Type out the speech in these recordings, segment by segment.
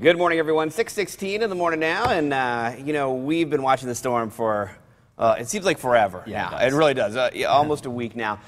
Good morning, everyone. 6:16 in the morning now, and you know, we've been watching the storm for it seems like forever. Yeah, it really does. Almost a week now.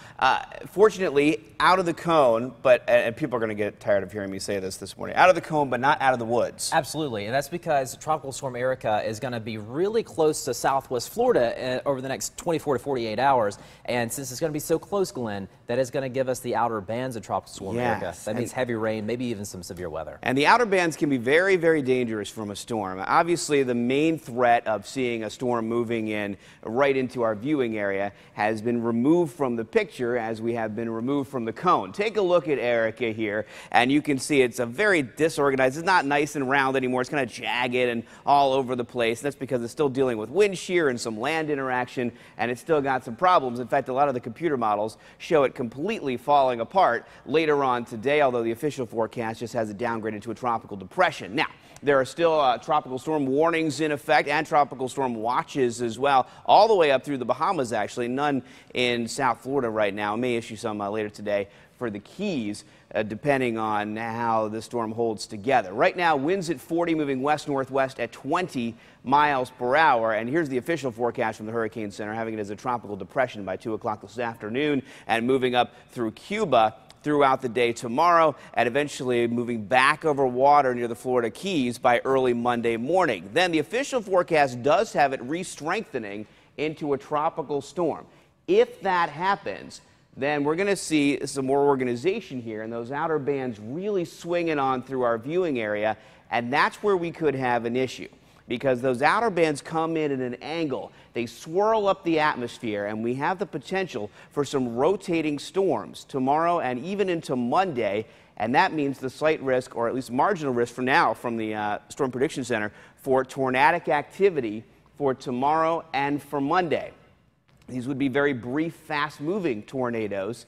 Fortunately, out of the cone, but and people are going to get tired of hearing me say this morning. Out of the cone, but not out of the woods. Absolutely, and that's because Tropical Storm Erica is going to be really close to southwest Florida over the next 24 to 48 hours. And since it's going to be so close, Glenn, that is going to give us the outer bands of Tropical Storm Erica. That means heavy rain, maybe even some severe weather. And the outer bands can be very, very dangerous from a storm. Obviously, the main threat of seeing a storm moving in right into our viewing area has been removed from the picture as we have been removed from the cone. Take a look at Erica here, and you can see it's a very disorganized. It's not nice and round anymore. It's kind of jagged and all over the place. That's because it's still dealing with wind shear and some land interaction, and it's still got some problems. In fact, a lot of the computer models show it completely falling apart later on today, although the official forecast just has it downgraded to a tropical depression. Now, there are still tropical storm warnings in effect and tropical storm watches as well, all the way up through the Bahamas, actually. None in South Florida right now. May issue some later today for the Keys, depending on how the storm holds together. Right now, winds at 40, moving west-northwest at 20 miles per hour. And here's the official forecast from the Hurricane Center, having it as a tropical depression by 2 o'clock this afternoon and moving up through Cuba throughout the day tomorrow, and eventually moving back over water near the Florida Keys by early Monday morning. Then the official forecast does have it re-strengthening into a tropical storm. If that happens, then we're going to see some more organization here, and those outer bands really swinging on through our viewing area, and that's where we could have an issue. Because those outer bands come in at an angle. They swirl up the atmosphere, and we have the potential for some rotating storms tomorrow and even into Monday. And that means the slight risk, or at least marginal risk for now, from the Storm Prediction Center for tornadic activity for tomorrow and for Monday. These would be very brief, fast-moving tornadoes,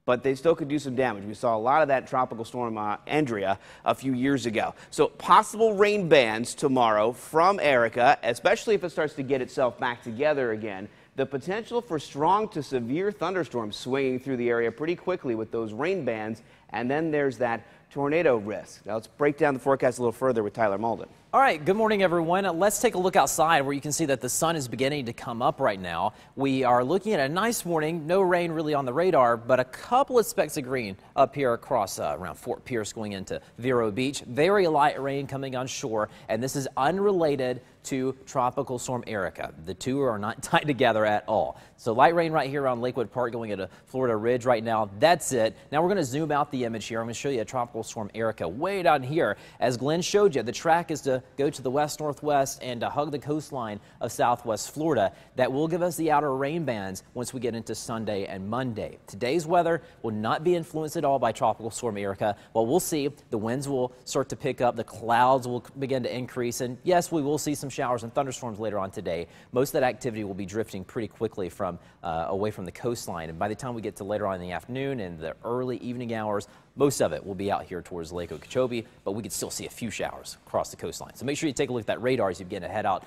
but they still could do some damage. We saw a lot of that tropical storm Andrea a few years ago. So possible rain bands tomorrow from Erica, especially if it starts to get itself back together again. The potential for strong to severe thunderstorms swinging through the area pretty quickly with those rain bands. And then there's that tornado risk. Now let's break down the forecast a little further with Tyler Mauldin. All right, good morning, everyone. Let's take a look outside where you can see that the sun is beginning to come up right now. We are looking at a nice morning, no rain really on the radar, but a couple of specks of green up here across around Fort Pierce going into Vero Beach. Very light rain coming on shore, and this is unrelated to Tropical Storm Erica. The two are not tied together at all. So light rain right here around Lakewood Park going into Florida Ridge right now. That's it. Now we're going to zoom out the image here. I'm going to show you a Tropical Storm Erica way down here. As Glenn showed you, the track is to go to the west-northwest and to hug the coastline of southwest Florida. That will give us the outer rain bands once we get into Sunday and Monday. Today's weather will not be influenced at all by Tropical Storm Erica. Well, we'll see. The winds will start to pick up. The clouds will begin to increase. And yes, we will see some showers and thunderstorms later on today. Most of that activity will be drifting pretty quickly from away from the coastline. And by the time we get to later on in the afternoon and the early evening hours, most of it will be out here towards Lake Okeechobee, but we could still see a few showers across the coastline. So make sure you take a look at that radar as you begin to head out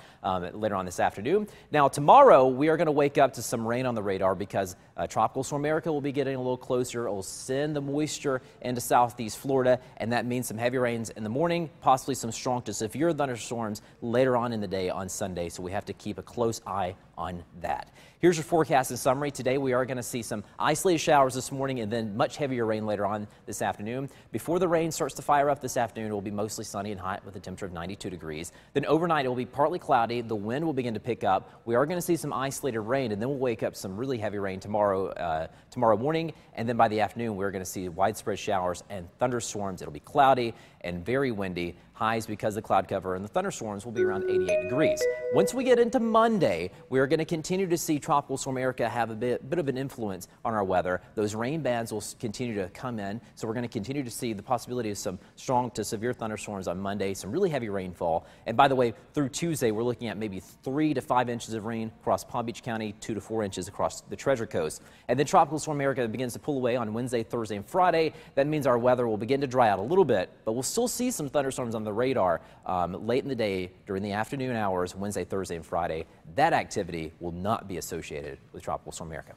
later on this afternoon. Now, tomorrow, we are going to wake up to some rain on the radar because Tropical Storm Erica will be getting a little closer. It will send the moisture into southeast Florida, and that means some heavy rains in the morning, possibly some strong to severe thunderstorms later on in the day on Sunday. So we have to keep a close eye on that. Here's your forecast in summary. Today we are going to see some isolated showers this morning and then much heavier rain later on this afternoon. Before the rain starts to fire up this afternoon, it will be mostly sunny and hot with a temperature of 92 degrees. Then overnight it will be partly cloudy. The wind will begin to pick up. We are going to see some isolated rain, and then we'll wake up some really heavy rain tomorrow morning. And then by the afternoon we're going to see widespread showers and thunderstorms. It'll be cloudy and very windy. Highs because of the cloud cover, and the thunderstorms will be around 88 degrees. Once we get into Monday, we are going to continue to see Tropical Storm Erica have a bit of an influence on our weather. Those rain bands will continue to come in, so we're going to continue to see the possibility of some strong to severe thunderstorms on Monday, some really heavy rainfall. And by the way, through Tuesday, we're looking at maybe 3 to 5 inches of rain across Palm Beach County, 2 to 4 inches across the Treasure Coast. And then Tropical Storm Erica begins to pull away on Wednesday, Thursday, and Friday. That means our weather will begin to dry out a little bit, but we'll still see some thunderstorms on the radar late in the day during the afternoon hours, Wednesday, Thursday, and Friday. That activity will not be associated with Tropical Storm Erica.